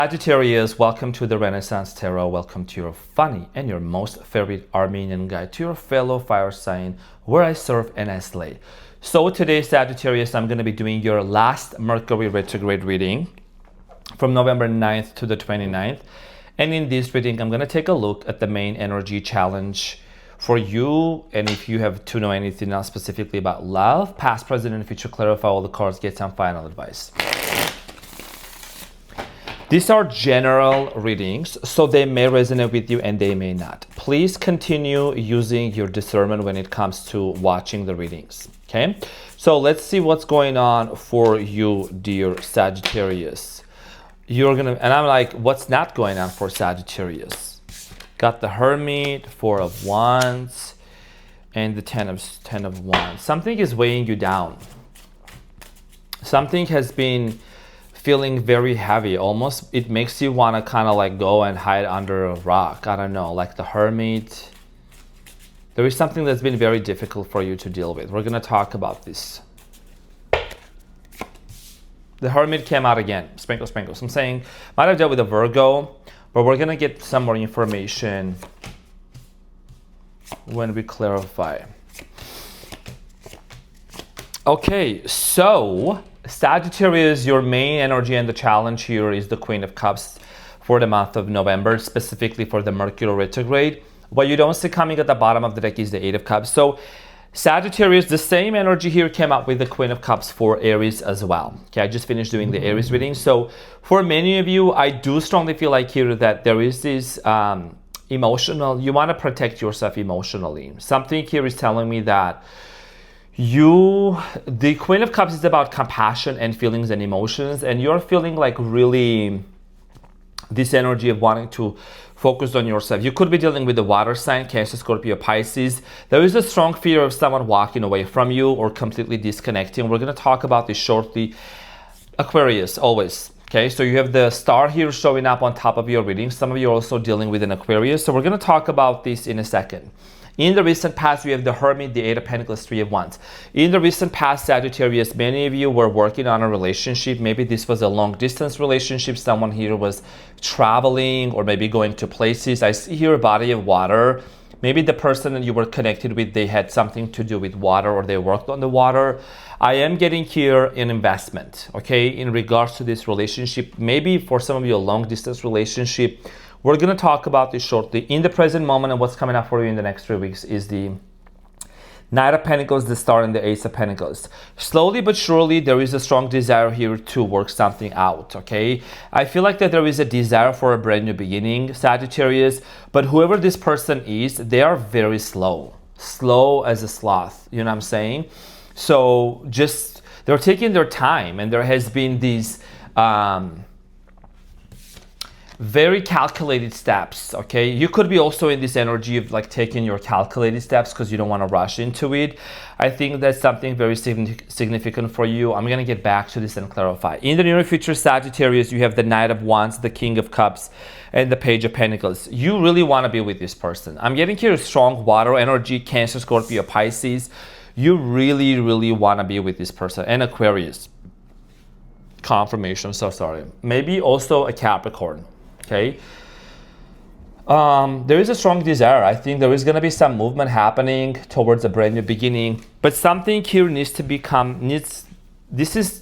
Sagittarius, welcome to the Renaissance Tarot. Welcome to your funny and your most favorite Armenian guide to your fellow fire sign, where I serve and I slay. So today, Sagittarius, I'm going to be doing your last Mercury retrograde reading from November 9th to the 29th. And in this reading, I'm going to take a look at the main energy challenge for you. And if you have to know anything else specifically about love, past, present, and future, clarify all the cards, get some final advice. These are general readings, so they may resonate with you and they may not. Please continue using your discernment when it comes to watching the readings, okay? So let's see what's going on for you, dear Sagittarius. And I'm like, what's not going on for Sagittarius? Got the Hermit, Four of Wands, and the Ten of Wands. Something is weighing you down. Something has been feeling very heavy. Almost it makes you want to kind of like go and hide under a rock. I don't know, like the Hermit. There is something that's been very difficult for you to deal with. We're going to talk about this. The Hermit came out again. Sprinkle, sprinkle. So I'm saying might have dealt with a Virgo, but we're going to get some more information when we clarify. Okay, so Sagittarius, your main energy and the challenge here is the Queen of Cups for the month of November, specifically for the Mercury retrograde. What you don't see coming at the bottom of the deck is the Eight of Cups. So Sagittarius, the same energy here came up with the Queen of Cups for Aries as well. Okay, I just finished doing the Aries reading. So for many of you, I do strongly feel like here that there is this emotional, you want to protect yourself emotionally. Something here is telling me that the Queen of Cups is about compassion and feelings and emotions, and you're feeling like really this energy of wanting to focus on yourself. You could be dealing with the water sign, Cancer, Scorpio, Pisces. There is a strong fear of someone walking away from you or completely disconnecting. We're going to talk about this shortly. Aquarius, always. Okay, so you have the star here showing up on top of your reading. Some of you are also dealing with an Aquarius. So we're going to talk about this in a second. In the recent past, we have the Hermit, the Eight of Pentacles, Three of Wands. In the recent past, Sagittarius, many of you were working on a relationship. Maybe this was a long-distance relationship. Someone here was traveling or maybe going to places. I see here a body of water. Maybe the person that you were connected with, they had something to do with water or they worked on the water. I am getting here an investment, okay, in regards to this relationship. Maybe for some of you, a long-distance relationship. We're going to talk about this shortly. In the present moment, and what's coming up for you in the next 3 weeks is the Knight of Pentacles, the Star, and the Ace of Pentacles. Slowly but surely, there is a strong desire here to work something out, okay? I feel like that there is a desire for a brand new beginning, Sagittarius, but whoever this person is, they are very slow. Slow as a sloth, you know what I'm saying? So just, they're taking their time, and there has been these very calculated steps, okay? You could be also in this energy of like taking your calculated steps because you don't want to rush into it. I think that's something very significant for you. I'm going to get back to this and clarify. In the near future, Sagittarius, you have the Knight of Wands, the King of Cups, and the Page of Pentacles. You really want to be with this person. I'm getting here a strong water energy, Cancer, Scorpio, Pisces. You really, really want to be with this person. And Aquarius. Confirmation, so sorry. Maybe also a Capricorn. Okay, there is a strong desire. I think there is going to be some movement happening towards a brand new beginning, but something here needs to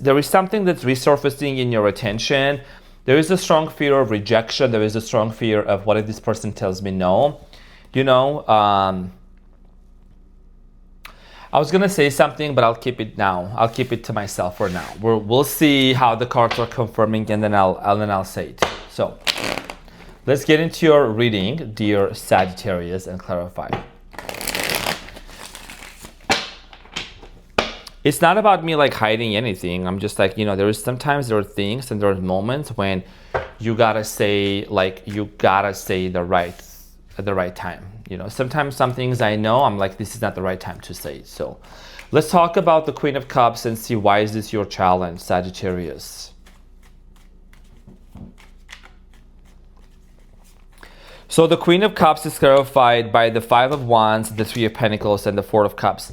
there is something that's resurfacing in your attention. There is a strong fear of rejection. There is a strong fear of what if this person tells me no, you know. I was going to say something, but I'll keep it now. I'll keep it to myself for now. We'll see how the cards are confirming, and then I'll say it. So let's get into your reading, dear Sagittarius, and clarify. It's not about me like hiding anything. I'm just like, you know, sometimes there are things and there are moments when you gotta say the at the right time. You know, sometimes some things I know, I'm like, this is not the right time to say it. So let's talk about the Queen of Cups and see why is this your challenge, Sagittarius. So the Queen of Cups is clarified by the Five of Wands, the Three of Pentacles, and the Four of Cups.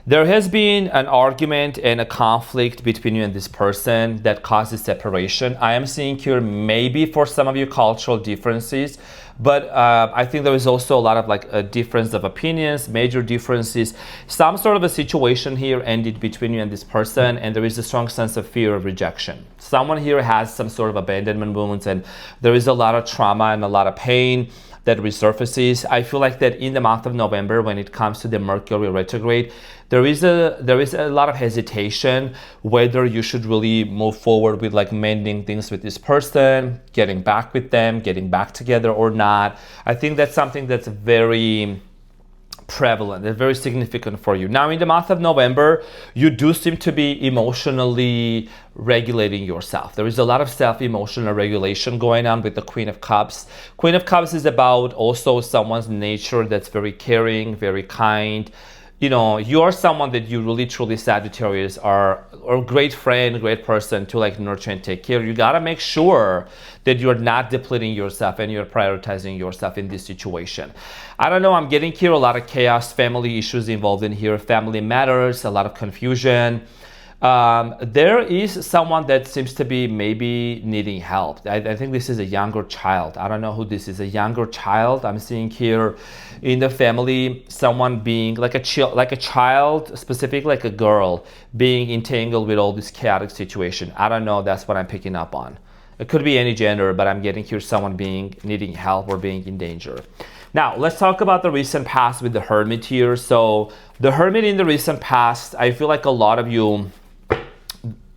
There has been an argument and a conflict between you and this person that causes separation. I am seeing here maybe for some of you cultural differences, but I think there is also a lot of like a difference of opinions, major differences. Some sort of a situation here ended between you and this person, and there is a strong sense of fear of rejection. Someone here has some sort of abandonment wounds, and there is a lot of trauma and a lot of pain that resurfaces. I feel like that in the month of November, when it comes to the Mercury retrograde, there is a lot of hesitation whether you should really move forward with like mending things with this person, getting back with them, getting back together or not. I think that's something that's very prevalent and very significant for you. Now in the month of November, you do seem to be emotionally regulating yourself. There is a lot of self-emotional regulation going on with the Queen of Cups. Queen of Cups is about also someone's nature that's very caring, very kind. You know, you're someone that you really truly, Sagittarius, are a great friend, great person to like nurture and take care. You gotta make sure that you're not depleting yourself and you're prioritizing yourself in this situation. I don't know, I'm getting here a lot of chaos, family issues involved in here, family matters, a lot of confusion. There is someone that seems to be maybe needing help. I think this is a younger child. I don't know who this is, a younger child. I'm seeing here in the family, someone being like a child, specifically like a girl, being entangled with all this chaotic situation. I don't know, that's what I'm picking up on. It could be any gender, but I'm getting here someone needing help or being in danger. Now, let's talk about the recent past with the Hermit here. So the Hermit in the recent past, I feel like a lot of you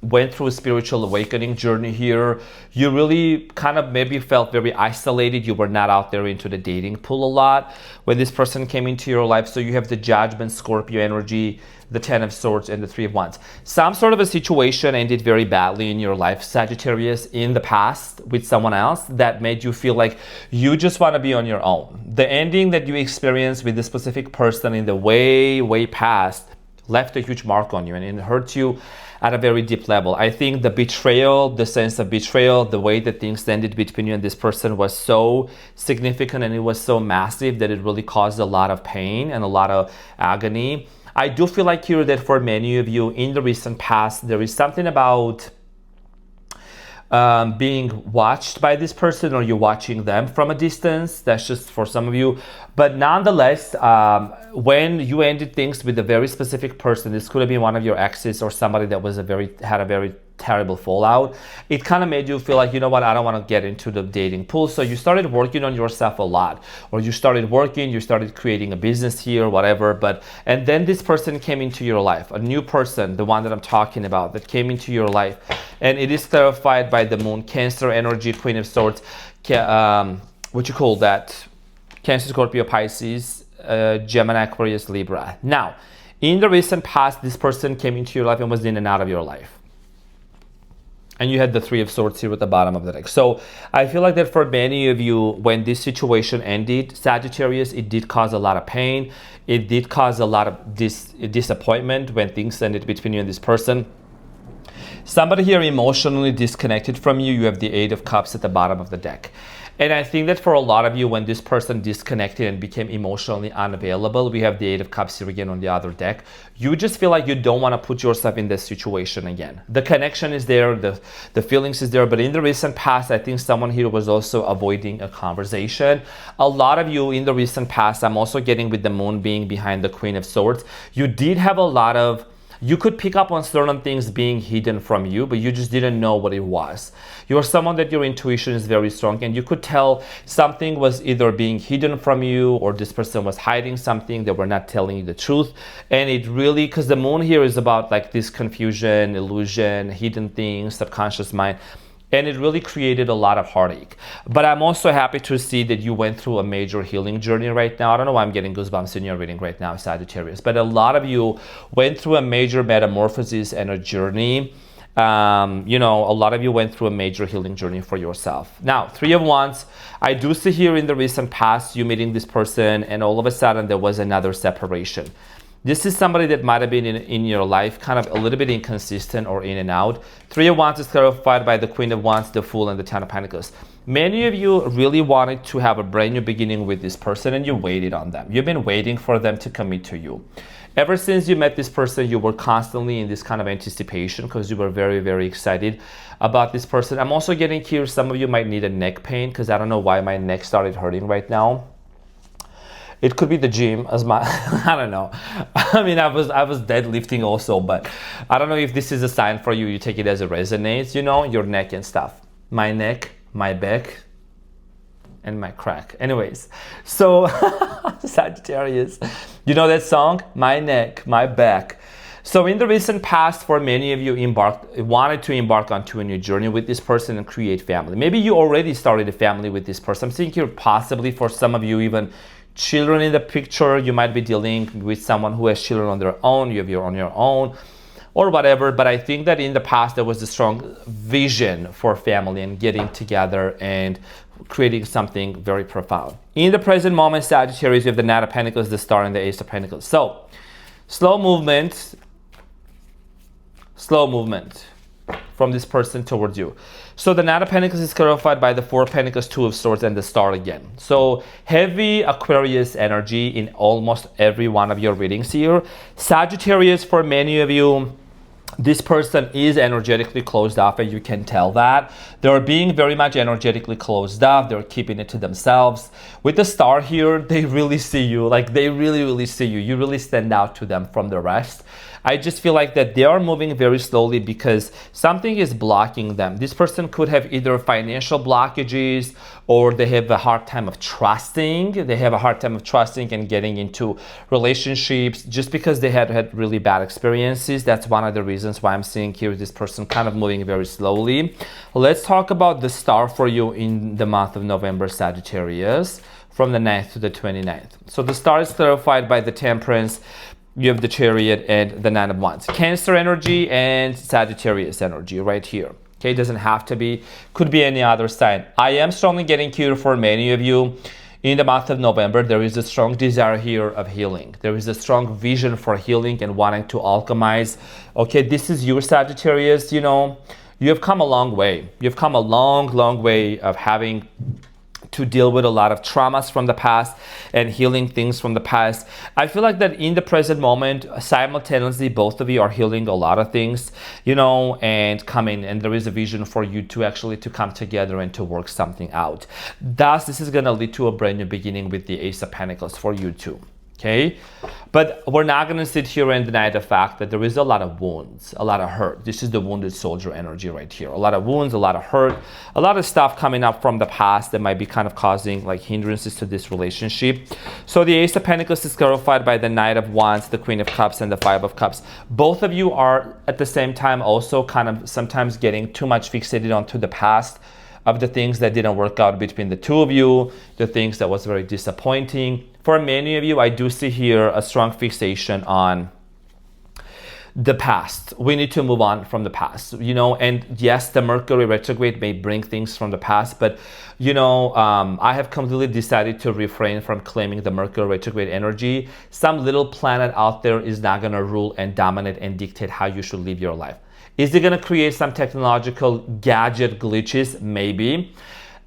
went through a spiritual awakening journey here. You really kind of maybe felt very isolated. You were not out there into the dating pool a lot when this person came into your life. So you have the Judgment, Scorpio energy, the Ten of Swords, and the Three of Wands. Some sort of a situation ended very badly in your life, Sagittarius, in the past with someone else that made you feel like you just want to be on your own. The ending that you experienced with this specific person in the way past left a huge mark on you, and it hurt you at a very deep level. I think the betrayal, the sense of betrayal, the way that things ended between you and this person was so significant and it was so massive that it really caused a lot of pain and a lot of agony. I do feel like here that for many of you in the recent past, there is something about being watched by this person, or you're watching them from a distance. That's just for some of you. But nonetheless, when you ended things with a very specific person, this could have been one of your exes or somebody that was had a very terrible fallout. It kind of made you feel like, you know what, I don't want to get into the dating pool. So you started working on yourself a lot, or you started creating a business here, whatever. And then this person came into your life, a new person, the one that I'm talking about, that came into your life. And it is clarified by the Moon, Cancer energy, Queen of Swords, what you call that? Cancer, Scorpio, Pisces, Gemini, Aquarius, Libra. Now, in the recent past, this person came into your life and was in and out of your life. And you had the Three of Swords here at the bottom of the deck. So I feel like that for many of you, when this situation ended, Sagittarius, it did cause a lot of pain. It did cause a lot of disappointment when things ended between you and this person. Somebody here emotionally disconnected from you. You have the Eight of Cups at the bottom of the deck. And I think that for a lot of you, when this person disconnected and became emotionally unavailable, we have the Eight of Cups here again on the other deck. You just feel like you don't want to put yourself in this situation again. The connection is there, the feelings is there, but in the recent past, I think someone here was also avoiding a conversation. A lot of you in the recent past, I'm also getting with the Moon being behind the Queen of Swords, you did have a lot of, you could pick up on certain things being hidden from you, but you just didn't know what it was. You're someone that your intuition is very strong, and you could tell something was either being hidden from you, or this person was hiding something, that were not telling you the truth. And it really, because the Moon here is about like this confusion, illusion, hidden things, subconscious mind. And it really created a lot of heartache. But I'm also happy to see that you went through a major healing journey right now. I don't know why I'm getting goosebumps in your reading right now, Sagittarius. But a lot of you went through a major metamorphosis and a journey. A lot of you went through a major healing journey for yourself. Now, Three of Wands, I do see here in the recent past you meeting this person, and all of a sudden there was another separation. This is somebody that might have been in your life, kind of a little bit inconsistent or in and out. Three of Wands is clarified by the Queen of Wands, the Fool, and the Ten of Pentacles. Many of you really wanted to have a brand new beginning with this person, and you waited on them. You've been waiting for them to commit to you. Ever since you met this person, you were constantly in this kind of anticipation because you were very, very excited about this person. I'm also getting here, some of you might need a neck pain because I don't know why my neck started hurting right now. It could be the gym as my, I don't know. I mean, I was deadlifting also, but I don't know if this is a sign for you. You take it as it resonates, you know, your neck and stuff. My neck, my back, and my crack. Anyways, so Sagittarius, you know that song? My neck, my back. So in the recent past, for many of you wanted to embark onto a new journey with this person and create family. Maybe you already started a family with this person. I'm thinking possibly for some of you even children in the picture. You might be dealing with someone who has children on their own. You have your on your own or whatever. But I think that in the past there was a strong vision for family and getting together and creating something very profound. In the present moment, Sagittarius, you have the Knight of Pentacles, the Star, and the Ace of Pentacles. So slow movement from this person towards you. So the Knight of Pentacles is clarified by the Four of Pentacles, Two of Swords, and the Star again. So heavy Aquarius energy in almost every one of your readings here. Sagittarius, for many of you, this person is energetically closed off, and you can tell that. They're being very much energetically closed off. They're keeping it to themselves. With the Star here, they really see you. Like, they really, really see you. You really stand out to them from the rest. I just feel like that they are moving very slowly because something is blocking them. This person could have either financial blockages or they have a hard time of trusting. They have a hard time of trusting and getting into relationships just because they had really bad experiences. That's one of the reasons why I'm seeing here this person kind of moving very slowly. Let's talk about the Star for you in the month of November, Sagittarius, from the 9th to the 29th. So the Star is clarified by the Temperance. You have the Chariot and the Nine of Wands. Cancer energy and Sagittarius energy right here. Okay, it doesn't have to be, could be any other sign. I am strongly getting here for many of you. In the month of November, there is a strong desire here of healing. There is a strong vision for healing and wanting to alchemize. Okay, this is your Sagittarius, you know. You have come a long way. You've come a long, long way of having to deal with a lot of traumas from the past and healing things from the past. I feel like that in the present moment, simultaneously, both of you are healing a lot of things, you know, and coming, and there is a vision for you to actually to come together and to work something out. Thus, this is going to lead to a brand new beginning with the Ace of Pentacles for you too. Okay, but we're not going to sit here and deny the fact that there is a lot of wounds, a lot of hurt. This is the wounded soldier energy right here. A lot of wounds, a lot of hurt, a lot of stuff coming up from the past that might be kind of causing like hindrances to this relationship. So the Ace of Pentacles is clarified by the Knight of Wands, the Queen of Cups, and the Five of Cups. Both of you are at the same time also kind of sometimes getting too much fixated onto the past of the things that didn't work out between the two of you, the things that was very disappointing. For many of you, I do see here a strong fixation on the past. We need to move on from the past, you know, and yes, the Mercury retrograde may bring things from the past, but you know, I have completely decided to refrain from claiming the Mercury retrograde energy. Some little planet out there is not going to rule and dominate and dictate how you should live your life. Is it going to create some technological gadget glitches? Maybe.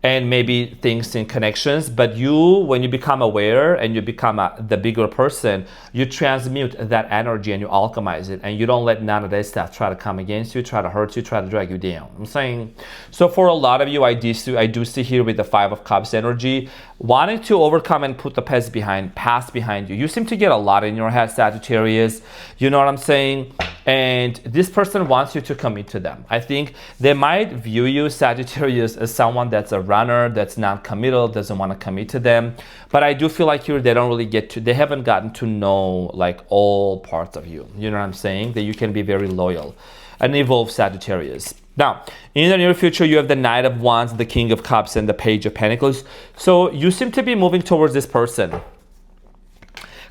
And maybe things in connections, but you, when you become aware and you become the bigger person, you transmute that energy and you alchemize it, and you don't let none of that stuff try to come against you, try to hurt you, try to drag you down. I'm saying, so for a lot of you, I do see here with the Five of Cups energy, wanting to overcome and put the past behind you. You seem to get a lot in your head, Sagittarius. You know what I'm saying? And this person wants you to commit to them. I think they might view you, Sagittarius, as someone that's a runner, that's non-committal, doesn't want to commit to them. But I do feel like here they don't really they haven't gotten to know like all parts of you. You know what I'm saying? That you can be very loyal and evolve, Sagittarius. Now, in the near future, you have the Knight of Wands, the King of Cups, and the Page of Pentacles. So you seem to be moving towards this person.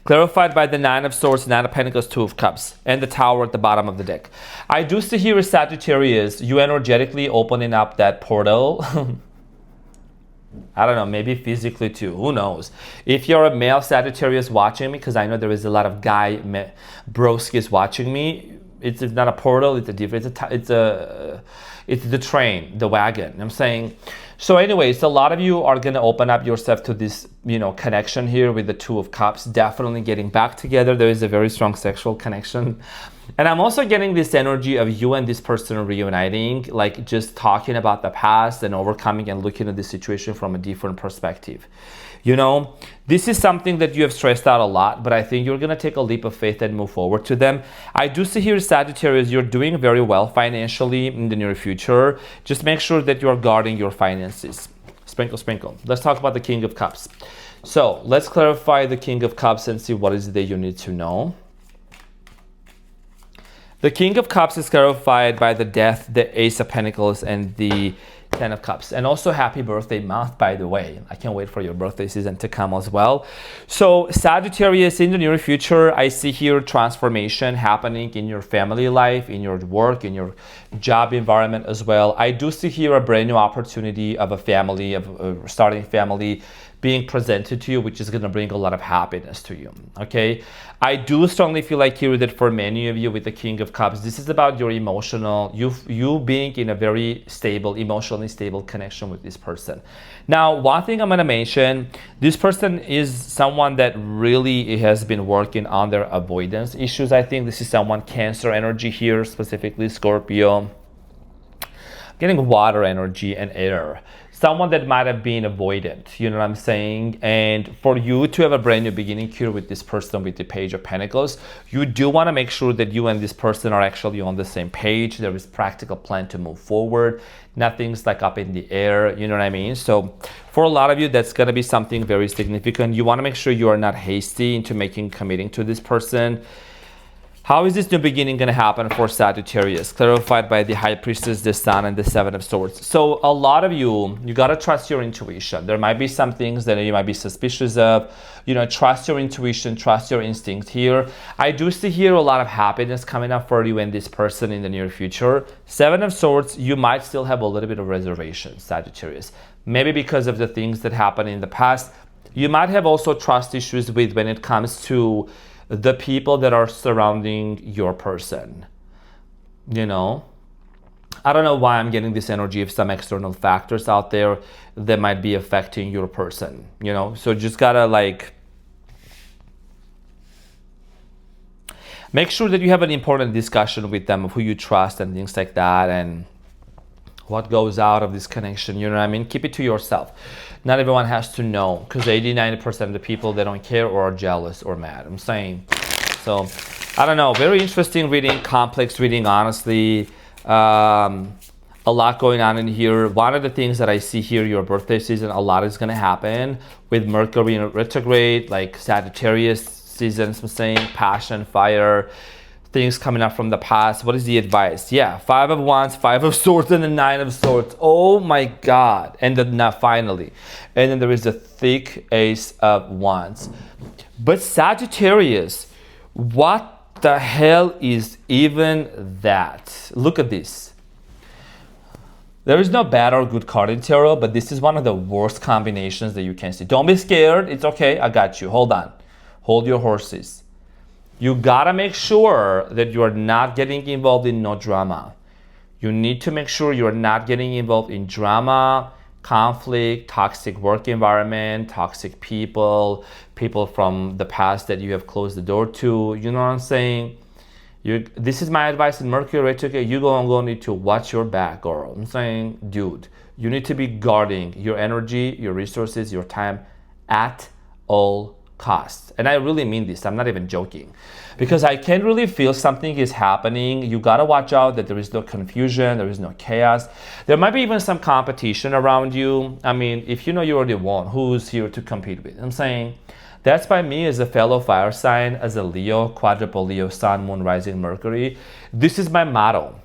Clarified by the Nine of Swords, Nine of Pentacles, Two of Cups, and the Tower at the bottom of the deck. I do see here, Sagittarius, you energetically opening up that portal. I don't know, maybe physically too, who knows. If you're a male Sagittarius watching me, because I know there is a lot of guy broskis watching me, it's not a portal, it's a different, it's the train, the wagon. I'm saying, So anyways, a lot of you are going to open up yourself to this, connection here with the Two of Cups, definitely getting back together. There is a very strong sexual connection. And I'm also getting this energy of you and this person reuniting, like just talking about the past and overcoming and looking at the situation from a different perspective. This is something that you have stressed out a lot, but I think you're going to take a leap of faith and move forward to them. I do see here, Sagittarius, you're doing very well financially in the near future. Just make sure that you're guarding your finances. Sprinkle, sprinkle. Let's talk about the King of Cups. So let's clarify the King of Cups and see what is it that you need to know. The King of Cups is clarified by the Death, the Ace of Pentacles, and the Ten of Cups. And also happy birthday month, by the way. I can't wait for your birthday season to come as well. So Sagittarius, in the near future, I see here transformation happening in your family life, in your work, in your job environment as well. I do see here a brand new opportunity of a family, of starting a family being presented to you, which is going to bring a lot of happiness to you. Okay, I do strongly feel like here that for many of you with the King of Cups, this is about your emotional, you being in a very stable, emotionally stable connection with this person. Now, one thing I'm going to mention, this person is someone that really has been working on their avoidance issues. I think this is someone Cancer energy here, specifically Scorpio, getting water energy and air. Someone that might have been avoidant, you know what I'm saying? And for you to have a brand new beginning here with this person with the Page of Pentacles, you do want to make sure that you and this person are actually on the same page. There is practical plan to move forward. Nothing's like up in the air, you know what I mean? So for a lot of you, that's going to be something very significant. You want to make sure you are not hasty into committing to this person. How is this new beginning going to happen for Sagittarius? Clarified by the High Priestess, the Sun, and the Seven of Swords. So a lot of you got to trust your intuition. There might be some things that you might be suspicious of. Trust your intuition, trust your instinct here. I do see here a lot of happiness coming up for you and this person in the near future. Seven of Swords, you might still have a little bit of reservation, Sagittarius. Maybe because of the things that happened in the past. You might have also trust issues with when it comes to the people that are surrounding your person. I don't know why I'm getting this energy of some external factors out there that might be affecting your person, so just gotta make sure that you have an important discussion with them of who you trust and things like that, and what goes out of this connection, you know what I mean? Keep it to yourself. Not everyone has to know, because 80-90% of the people, they don't care or are jealous or mad. I'm saying. So, I don't know. Very interesting reading, complex reading, honestly. A lot going on in here. One of the things that I see here, your birthday season, a lot is going to happen with Mercury in retrograde, like Sagittarius season, I'm saying, passion, fire, things coming up from the past. What is the advice? Yeah, Five of Wands, Five of Swords, and the Nine of Swords. Oh my God. And then now finally. And then there is the thick Ace of Wands. But Sagittarius, what the hell is even that? Look at this. There is no bad or good card in tarot, but this is one of the worst combinations that you can see. Don't be scared. It's okay. I got you. Hold on. Hold your horses. You gotta make sure that you are not getting involved in no drama. You need to make sure you're not getting involved in drama, conflict, toxic work environment, toxic people, people from the past that you have closed the door to. You know what I'm saying? This is my advice in Mercury retrograde. You're going to need to watch your back, girl. I'm saying, dude, you need to be guarding your energy, your resources, your time at all costs. And I really mean this. I'm not even joking, because I can really feel something is happening. You got to watch out that there is no confusion, there is no chaos. There might be even some competition around you. I mean, if you know you already won, who's here to compete with? I'm saying that's by me as a fellow fire sign, as a Leo, quadruple Leo, Sun, Moon, Rising, Mercury. This is my motto.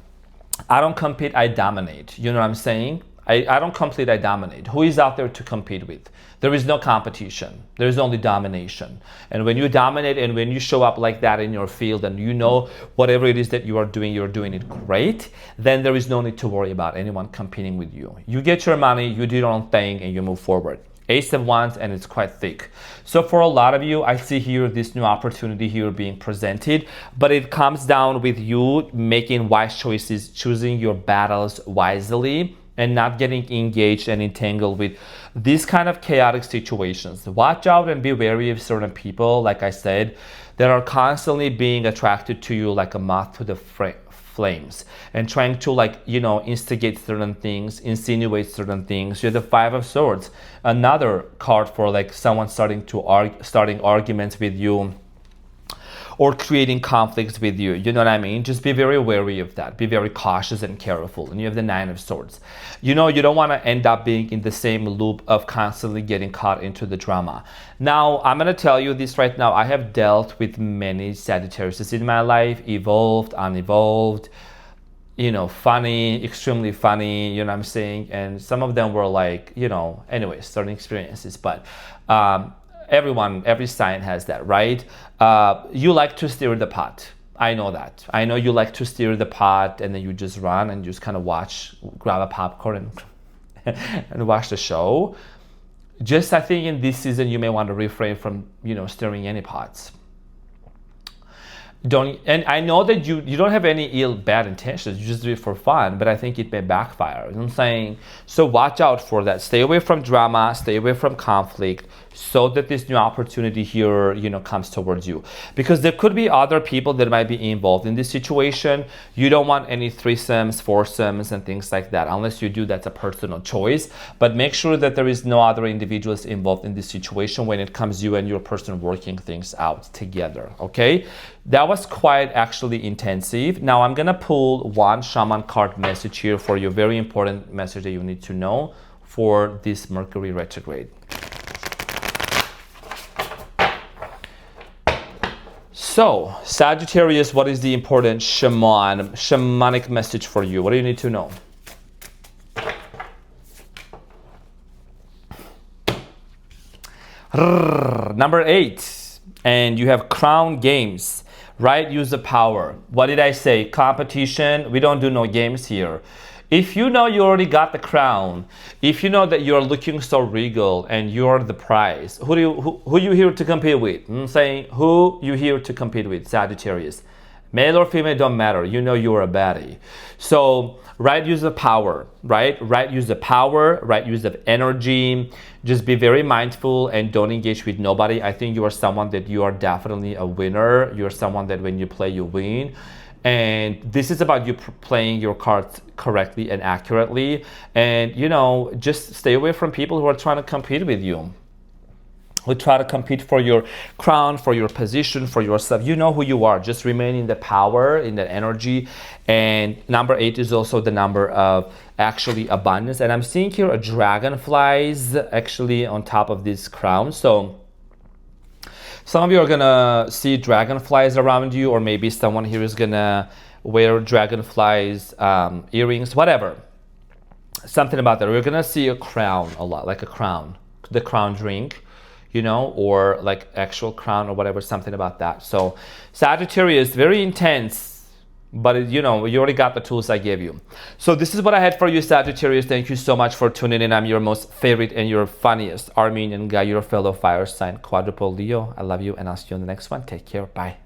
I don't compete, I dominate. You know what I'm saying? I don't compete, I dominate. Who is out there to compete with? There is no competition. There is only domination. And when you dominate and when you show up like that in your field and you know whatever it is that you're doing it great, then there is no need to worry about anyone competing with you. You get your money, you do your own thing, and you move forward. Ace of Wands, and it's quite thick. So for a lot of you, I see here this new opportunity here being presented, but it comes down with you making wise choices, choosing your battles wisely. and not getting engaged and entangled with these kind of chaotic situations. Watch out and be wary of certain people, like I said, that are constantly being attracted to you like a moth to the flames and trying to, like, you know, instigate certain things, insinuate certain things. You have the Five of Swords, another card for like someone starting arguments with you or creating conflicts with you. You know what I mean? Just be very wary of that. Be very cautious and careful. And you have the Nine of Swords. You know, you don't want to end up being in the same loop of constantly getting caught into the drama. Now, I'm going to tell you this right now. I have dealt with many Sagittarius in my life, evolved, unevolved, you know, funny, extremely funny, you know what I'm saying? And some of them were like, you know, anyways, certain experiences. But every sign has that, right? You like to stir the pot. I know that. I know you like to stir the pot, and then you just run and just kind of grab a popcorn and watch the show. Just, I think in this season, you may want to refrain from, you know, stirring any pots. And I know that you don't have any bad intentions, you just do it for fun, but I think it may backfire. You know what I'm saying? So watch out for that. Stay away from drama, stay away from conflict, so that this new opportunity here, you know, comes towards you. Because there could be other people that might be involved in this situation. You don't want any threesomes, foursomes, and things like that. Unless you do, that's a personal choice. But make sure that there is no other individuals involved in this situation when it comes you and your person working things out together, okay? That was quite actually intensive. Now I'm gonna pull one shaman card message here for you. Very important message that you need to know for this Mercury retrograde. So, Sagittarius, what is the important shamanic message for you? What do you need to know? Number 8, and you have crown games, right? Use the power. What did I say? Competition. We don't do no games here. If you know you already got the crown, if you know that you're looking so regal and you're the prize, who you here to compete with? I'm saying, who you here to compete with? Sagittarius. Male or female, don't matter. You know you're a baddie. So, right use of power, right? Right use of power, right use of energy. Just be very mindful and don't engage with nobody. I think you are someone that you are definitely a winner. You're someone that when you play, you win. And this is about you playing your cards correctly and accurately. And, you know, just stay away from people who are trying to compete with you, who try to compete for your crown, for your position, for yourself. You know who you are. Just remain in the power, in the energy. And number 8 is also the number of actually abundance. And I'm seeing here a dragonflies actually on top of this crown. So some of you are gonna see dragonflies around you, or maybe someone here is gonna wear dragonflies earrings, whatever. Something about that. We're gonna see a crown a lot, like a crown, the crown drink, you know, or like actual crown or whatever, something about that. So Sagittarius, very intense, but you know, you already got the tools I gave you. So this is what I had for you, Sagittarius. Thank you so much for tuning in. I'm your most favorite and your funniest Armenian guy, your fellow fire sign, quadruple Leo. I love you, and I'll see you on the next one. Take care. Bye.